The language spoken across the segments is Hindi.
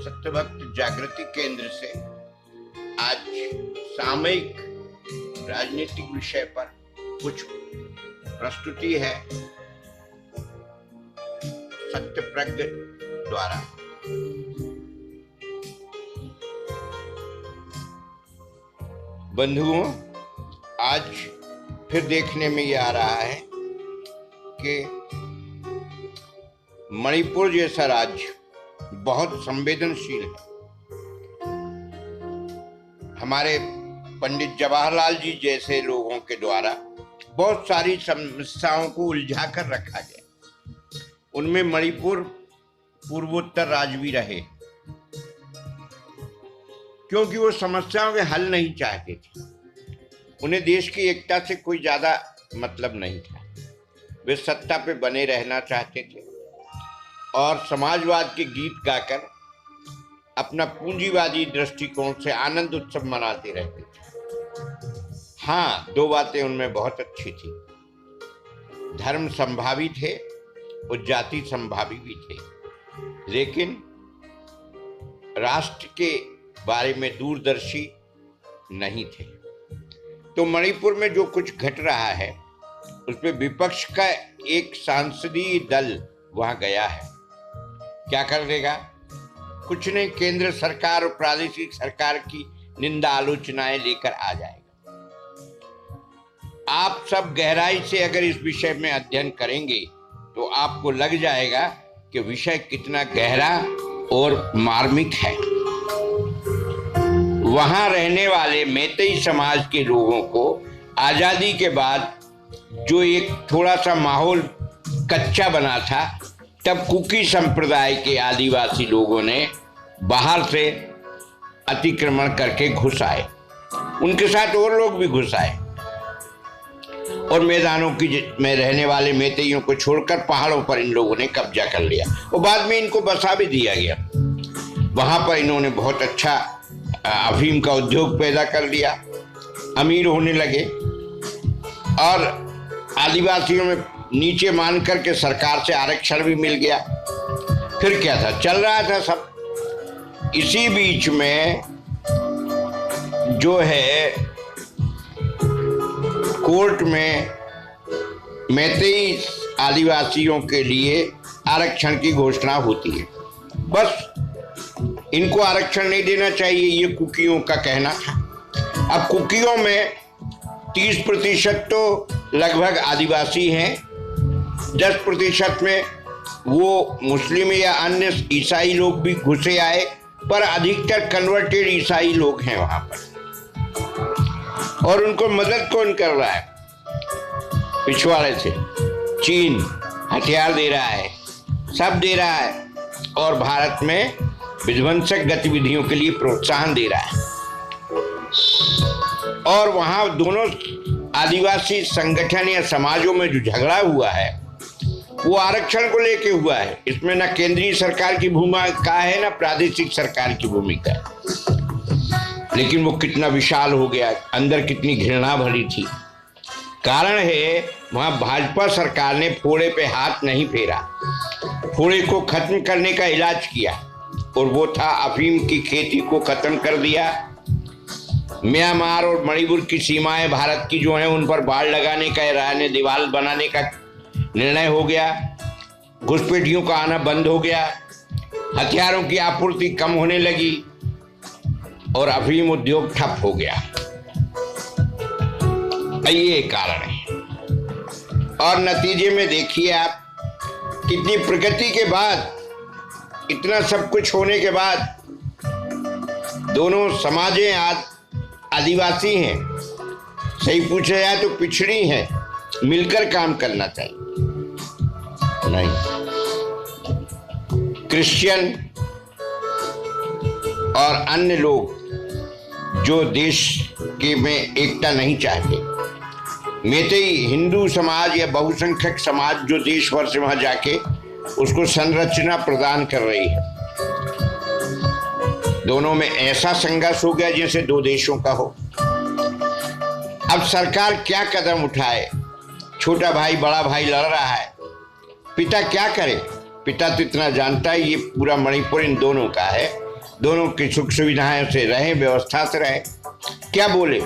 सत्यभक्त जागृति केंद्र से आज सामयिक राजनीतिक विषय पर कुछ प्रस्तुति है सत्यप्रज्ञ द्वारा। बंधुओं, आज फिर देखने में ये आ रहा है कि मणिपुर जैसा राज्य बहुत संवेदनशील है। हमारे पंडित जवाहरलाल जी जैसे लोगों के द्वारा बहुत सारी समस्याओं को उलझा कर रखा गया। उनमें मणिपुर पूर्वोत्तर राज्य भी रहे, क्योंकि वो समस्याओं के हल नहीं चाहते थे। उन्हें देश की एकता से कोई ज्यादा मतलब नहीं था। वे सत्ता पे बने रहना चाहते थे और समाजवाद के गीत गाकर अपना पूंजीवादी दृष्टिकोण से आनंद उत्सव मनाते रहते थे। हाँ, दो बातें उनमें बहुत अच्छी थी। धर्म संभावी थे और जाति संभावी भी थे, लेकिन राष्ट्र के बारे में दूरदर्शी नहीं थे। तो मणिपुर में जो कुछ घट रहा है उसमें विपक्ष का एक सांसदीय दल वहां गया है। क्या कर देगा? कुछ नहीं, केंद्र सरकार और प्रादेशिक सरकार की निंदा आलोचनाएं लेकर आ जाएगा। आप सब गहराई से अगर इस विषय में अध्ययन करेंगे तो आपको लग जाएगा कि विषय कितना गहरा और मार्मिक है। वहां रहने वाले मैतेई समाज के लोगों को आजादी के बाद जो एक थोड़ा सा माहौल कच्चा बना था, तब कुकी संप्रदाय के आदिवासी लोगों ने बाहर से अतिक्रमण करके घुस आए। उनके साथ और लोग भी घुस आए और मैदानों में रहने वाले मैतेइयों को छोड़कर पहाड़ों पर इन लोगों ने कब्जा कर लिया और बाद में इनको बसा भी दिया गया। वहां पर इन्होंने बहुत अच्छा अफीम का उद्योग पैदा कर लिया, अमीर होने लगे और आदिवासियों में नीचे मान करके सरकार से आरक्षण भी मिल गया। फिर क्या था, चल रहा था सब। इसी बीच में जो है कोर्ट में मैतेई आदिवासियों के लिए आरक्षण की घोषणा होती है। बस इनको आरक्षण नहीं देना चाहिए, ये कुकियों का कहना था। अब कुकियों में 30% तो लगभग आदिवासी हैं, 10% में वो मुस्लिम या अन्य ईसाई लोग भी घुसे आए, पर अधिकतर कन्वर्टेड ईसाई लोग हैं वहां पर। और उनको मदद कौन कर रहा है? पिछवाड़े से चीन हथियार दे रहा है, सब दे रहा है और भारत में विध्वंसक गतिविधियों के लिए प्रोत्साहन दे रहा है। और वहां दोनों आदिवासी संगठन या समाजों में जो झगड़ा हुआ है वो आरक्षण को लेके हुआ है। इसमें ना केंद्रीय सरकार की भूमिका है ना प्रादेशिक सरकार की भूमिका है। लेकिन वो कितना विशाल हो गया, अंदर कितनी घृणा भरी थी। कारण है वहां भाजपा सरकार ने फोड़े पे हाथ नहीं फेरा, फोड़े को खत्म करने का इलाज किया और वो था अफीम की खेती को खत्म कर दिया। म्यांमार और मणिपुर की सीमाएं भारत की जो है उन पर बाड़ लगाने का, राय ने दीवार बनाने का निर्णय हो गया। घुसपैठियों का आना बंद हो गया, हथियारों की आपूर्ति कम होने लगी और अफीम उद्योग ठप हो गया। ये कारण है। और नतीजे में देखिए आप, कितनी प्रगति के बाद, इतना सब कुछ होने के बाद दोनों समाजें आज आदिवासी हैं, सही पूछा जाए तो पिछड़ी हैं, मिलकर काम करना चाहिए। नहीं, क्रिश्चियन और अन्य लोग जो देश के में एकता नहीं चाहते, मेतेई हिंदू समाज या बहुसंख्यक समाज जो देश भर से वहां जाके उसको संरचना प्रदान कर रही है, दोनों में ऐसा संघर्ष हो गया जैसे दो देशों का हो। अब सरकार क्या कदम उठाए? छोटा भाई बड़ा भाई लड़ रहा है, पिता क्या करे? पिता तो इतना जानता है ये पूरा मणिपुर इन दोनों का है, दोनों की सुख सुविधाएं से रहे, व्यवस्था से रहे, क्या बोले,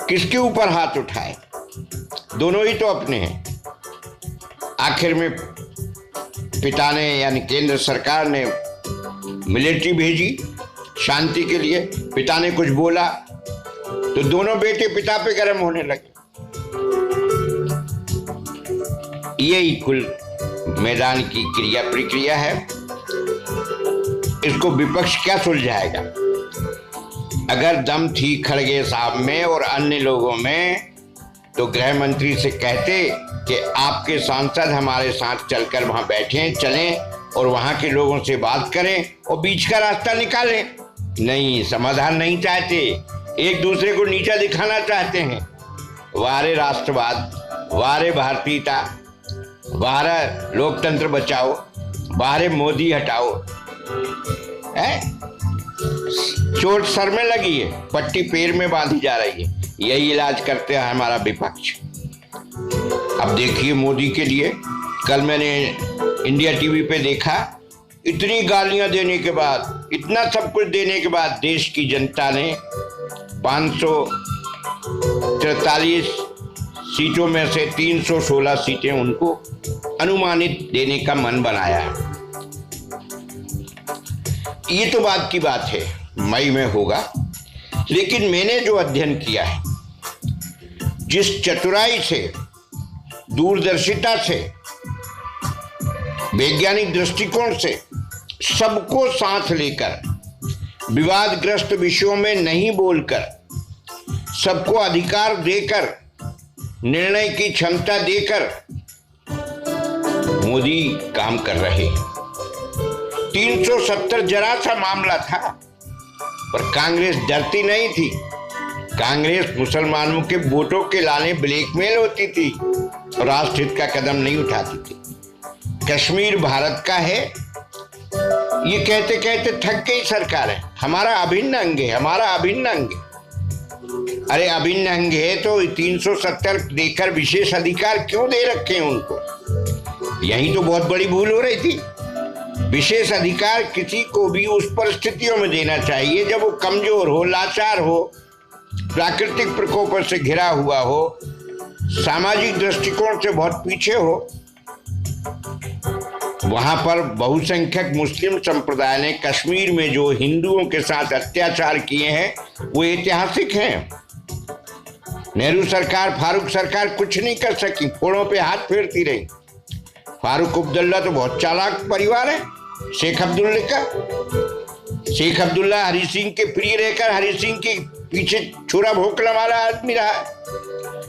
किसके ऊपर हाथ उठाए? दोनों ही तो अपने हैं। आखिर में पिता ने यानी केंद्र सरकार ने मिलिट्री भेजी शांति के लिए, पिता ने कुछ बोला तो दोनों बेटे पिता पे गर्म होने लगे। यही कुल मैदान की क्रिया प्रक्रिया है। इसको विपक्ष क्या सुलझाएगा? अगर दम थी खड़गे साहब में और अन्य लोगों में तो गृह मंत्री से कहते कि आपके सांसद हमारे साथ चलकर वहां बैठें, चलें और वहां के लोगों से बात करें और बीच का रास्ता निकालें। नहीं, समाधान नहीं चाहते, एक दूसरे को नीचा दिखाना चाहते हैं। वारे राष्ट्रवाद, वारे भारतीयता, वारे लोकतंत्र बचाओ, वारे मोदी हटाओ। चोट सर में लगी है, पट्टी पैर में बांधी जा रही है, यही इलाज करते हैं हमारा विपक्ष। अब देखिए मोदी के लिए कल मैंने इंडिया टीवी पे देखा, इतनी गालियां देने के बाद, इतना सब कुछ देने के बाद देश की जनता ने 543 सीटों में से 316 सीटें उनको अनुमानित देने का मन बनाया है। ये तो बात की बात है, मई में होगा। लेकिन मैंने जो अध्ययन किया है, जिस चतुराई से, दूरदर्शिता से, वैज्ञानिक दृष्टिकोण से सबको साथ लेकर, विवादग्रस्त विषयों में नहीं बोलकर, सबको अधिकार देकर, निर्णय की क्षमता देकर मोदी काम कर रहे हैं। 370 जरा सा मामला था, पर कांग्रेस डरती नहीं थी। कांग्रेस मुसलमानों के वोटों के लाने ब्लैकमेल होती थी और राष्ट्रहित का कदम नहीं उठाती थी। कश्मीर भारत का है, ये कहते कहते थक गई सरकार है, हमारा अभिन्न अंग है, हमारा अभिन्न अंग है। अरे अभिन्न अंग है तो 370 देकर विशेष अधिकार क्यों दे रखे हैं उनको? यही तो बहुत बड़ी भूल हो रही थी। विशेष अधिकार किसी को भी उस परिस्थितियों में देना चाहिए जब वो कमजोर हो, लाचार हो, प्राकृतिक प्रकोपों से घिरा हुआ हो, सामाजिक दृष्टिकोण से बहुत पीछे हो। वहां पर बहुसंख्यक मुस्लिम संप्रदाय ने कश्मीर में जो हिंदुओं के साथ अत्याचार किए हैं वो ऐतिहासिक हैं। नेहरू सरकार, फारूक सरकार कुछ नहीं कर सकी, फोड़ों पे हाथ फेरती रही। फारूक अब्दुल्ला तो बहुत चालाक परिवार है, शेख अब्दुल्ला हरि सिंह के प्रिय रहकर हरि सिंह के पीछे छुरा भोंकने वाला आदमी रहा।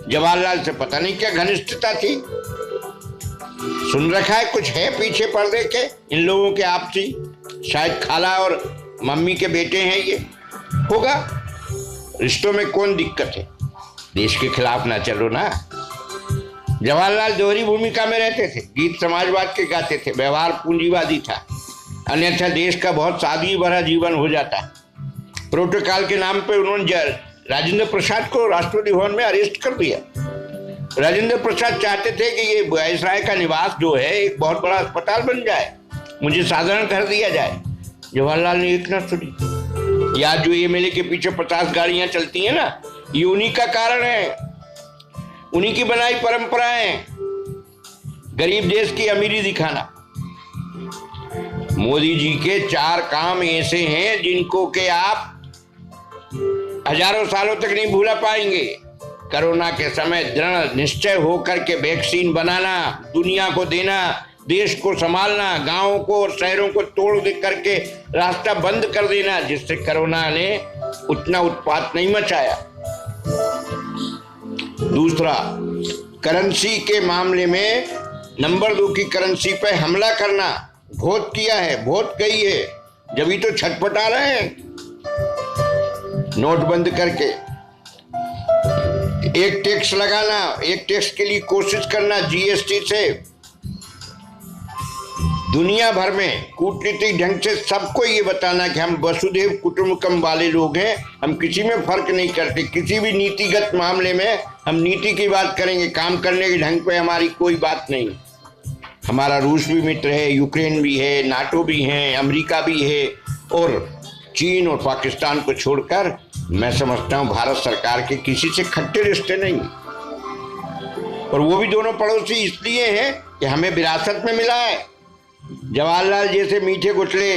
जवाहरलाल से पता नहीं क्या घनिष्ठता थी। सुन रखा है कुछ है पीछे पर्दे के इन लोगों के आपसी, शायद खाला और मम्मी के बेटे हैं ये, होगा। रिश्तों में कौन दिक्कत है? देश के खिलाफ ना चलो ना। जवाहरलाल दोहरी भूमिका में रहते थे, गीत समाजवाद के गाते थे, व्यवहार पूंजीवादी था, अन्यथा देश का बहुत सादगी भरा जीवन हो जाता। प्रोटोकॉल के नाम पे उन्होंने राजेंद्र प्रसाद को राष्ट्रपति भवन में अरेस्ट कर दिया। राजेंद्र प्रसाद चाहते थे कि ये वायसराय का निवास जो है एक बहुत बड़ा अस्पताल बन जाए, मुझे साधारण कर दिया जाए। जवाहरलाल ने एक न सुनी। या जो एमएलए के पीछे 50 गाड़ियां चलती हैं ना, ये उन्हीं का कारण है, उन्हीं की बनाई परंपराएं, गरीब देश की अमीरी दिखाना। मोदी जी के 4 काम ऐसे हैं जिनको के आप हजारों सालों तक नहीं भूला पाएंगे। कोरोना के समय दृढ़ निश्चय होकर के वैक्सीन बनाना, दुनिया को देना, देश को संभालना, गांवों को और शहरों को तोड़ दे करके रास्ता बंद कर देना, जिससे कोरोना ने उतना उत्पात नहीं मचाया। दूसरा, करेंसी के मामले में नंबर 2 की करेंसी पे हमला करना, वोट किया है, वोट गई है, जब तो छटपटा रहे हैं नोट बंद करके। एक टैक्स लगाना, एक टैक्स के लिए कोशिश करना जीएसटी से। दुनिया भर में कूटनीतिक ढंग से सबको ये बताना कि हम वसुधैव कुटुंबकम वाले लोग हैं, हम किसी में फर्क नहीं करते, किसी भी नीतिगत मामले में हम नीति की बात करेंगे, काम करने के ढंग पे हमारी कोई बात नहीं। हमारा रूस भी मित्र है, यूक्रेन भी है, नाटो भी है, अमेरिका भी है, और चीन और पाकिस्तान को छोड़कर मैं समझता हूं भारत सरकार के किसी से खट्टे रिश्ते नहीं। और वो भी दोनों पड़ोसी इसलिए हैं कि हमें विरासत में मिला है। जवाहरलाल जैसे मीठे गुठले,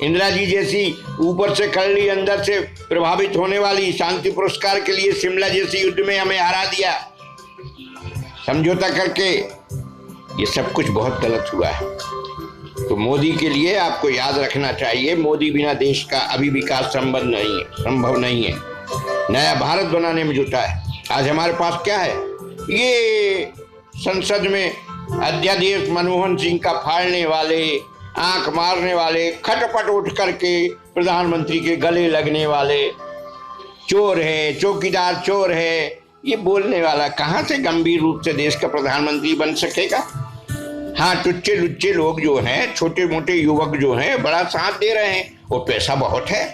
इंदिरा जी जैसी ऊपर से कड़ली अंदर से प्रभावित होने वाली, शांति पुरस्कार के लिए शिमला जैसी युद्ध में हमें हरा दिया समझौता करके। ये सब कुछ बहुत गलत हुआ है। तो मोदी के लिए आपको याद रखना चाहिए, मोदी बिना देश का अभी विकास संभव नहीं है। नया भारत बनाने में जुटा है। आज हमारे पास क्या है? ये संसद में अध्यादेश मनमोहन सिंह का फाड़ने वाले, आंख मारने वाले, खटपट उठ करके प्रधानमंत्री के गले लगने वाले, चोर है, चौकीदार चोर है, ये बोलने वाला कहां से गंभीर रूप से देश का प्रधानमंत्री बन सकेगा? हाँ, टुच्चे लुच्चे लोग जो हैं, छोटे मोटे युवक जो हैं, बड़ा साथ दे रहे हैं और पैसा बहुत है।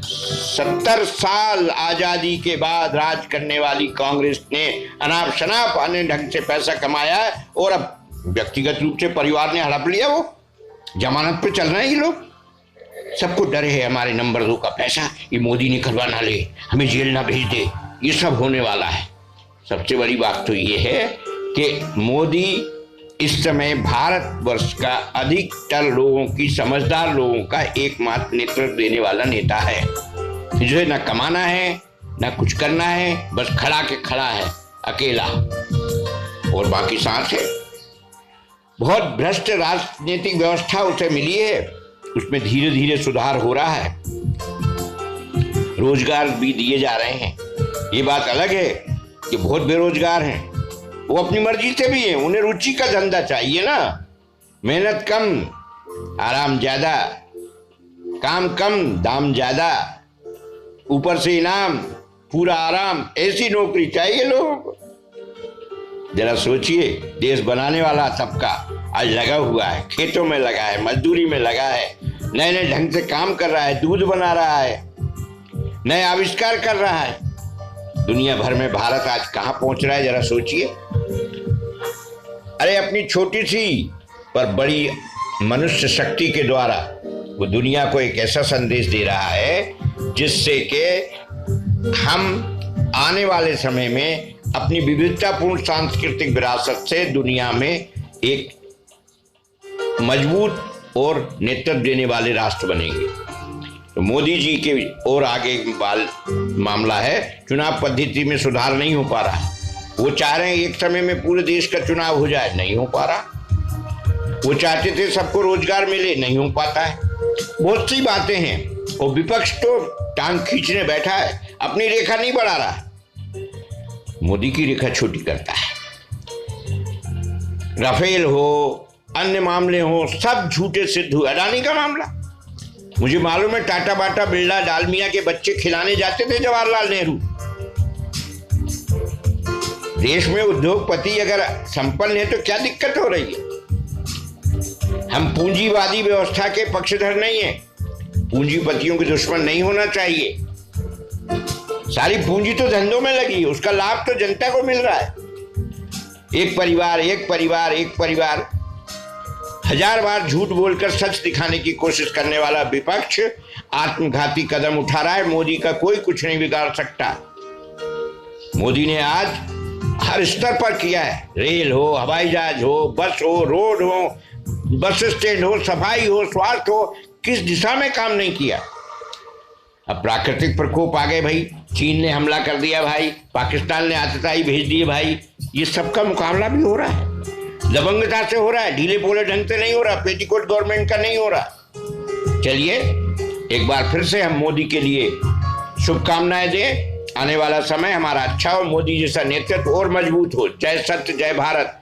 70 साल आजादी के बाद राज करने वाली कांग्रेस ने अनाप शनाप अन्य ढंग से पैसा कमाया है, और अब व्यक्तिगत रूप से परिवार ने हड़प लिया, वो जमानत पे चल रहे हैं ये लोग। सबको डर है हमारे नंबर 2 का पैसा ये मोदी निकलवा ना ले, हमें जेल ना भेज दे, ये सब होने वाला है। सबसे बड़ी बात तो ये है कि मोदी इस समय भारतवर्ष का अधिकतर लोगों की, समझदार लोगों का एकमात्र नेतृत्व देने वाला नेता है, जिसे ना कमाना है ना कुछ करना है, बस खड़ा के खड़ा है अकेला, और बाकी सांस है। बहुत भ्रष्ट राजनीतिक व्यवस्था उसे मिली है, उसमें धीरे धीरे सुधार हो रहा है, रोजगार भी दिए जा रहे हैं। ये बात अलग है कि बहुत बेरोजगार हैं, वो अपनी मर्जी से भी हैं, उन्हें रुचि का धंधा चाहिए ना। मेहनत कम, आराम ज्यादा, काम कम, दाम ज्यादा, ऊपर से इनाम, पूरा आराम, ऐसी नौकरी चाहिए लोगों को। जरा सोचिए, देश बनाने वाला तबका आज लगा हुआ है, खेतों में लगा है, मजदूरी में लगा है, नए नए ढंग से काम कर रहा है, दूध बना रहा है, नए आविष्कार कर रहा है। दुनिया भर में भारत आज कहां पहुंच रहा है, जरा सोचिए। अरे अपनी छोटी सी पर बड़ी मनुष्य शक्ति के द्वारा वो दुनिया को एक ऐसा संदेश दे रहा है जिससे कि हम आने वाले समय में अपनी विविधतापूर्ण सांस्कृतिक विरासत से दुनिया में एक मजबूत और नेतृत्व देने वाले राष्ट्र बनेंगे। तो मोदी जी के और आगे मामला है, चुनाव पद्धति में सुधार नहीं हो पा रहा। वो चाह रहे हैं एक समय में पूरे देश का चुनाव हो जाए, नहीं हो पा रहा। वो चाहते थे सबको रोजगार मिले, नहीं हो पाता है। बहुत सी बातें हैं और विपक्ष तो टांग खींचने बैठा है, अपनी रेखा नहीं बढ़ा रहा, मोदी की रेखा छोटी करता है। राफेल हो, अन्य मामले हो, सब झूठे सिद्ध हुए। अडानी का मामला, मुझे मालूम है टाटा बाटा बिरला डालमिया के बच्चे खिलाने जाते थे जवाहरलाल नेहरू। देश में उद्योगपति अगर संपन्न है तो क्या दिक्कत हो रही है? हम पूंजीवादी व्यवस्था के पक्षधर नहीं है, पूंजीपतियों के दुश्मन नहीं होना चाहिए। सारी पूंजी तो धंधों में लगी, उसका लाभ तो जनता को मिल रहा है। एक परिवार एक परिवार एक परिवार, हजार बार झूठ बोलकर सच दिखाने की कोशिश करने वाला विपक्ष आत्मघाती कदम उठा रहा है। मोदी का कोई कुछ नहीं बिगाड़ सकता। मोदी ने आज हर स्तर पर किया है, रेल हो, हवाई जहाज हो, बस हो, रोड हो, बस स्टैंड हो, सफाई हो, स्वास्थ्य हो, किस दिशा में काम नहीं किया। अब प्राकृतिक प्रकोप आ गए भाई, चीन ने हमला कर दिया भाई, पाकिस्तान ने आतताई भेज दिए भाई, ये सबका मुकाबला भी हो रहा है, दबंगता से हो रहा है, ढीले पोले ढंग से नहीं हो रहा, पेटीकोट गवर्नमेंट का नहीं हो रहा। चलिए एक बार फिर से हम मोदी के लिए शुभकामनाएं दें। आने वाला समय हमारा अच्छा हो, मोदी जैसा नेतृत्व और मजबूत हो। जय सत्य, जय भारत।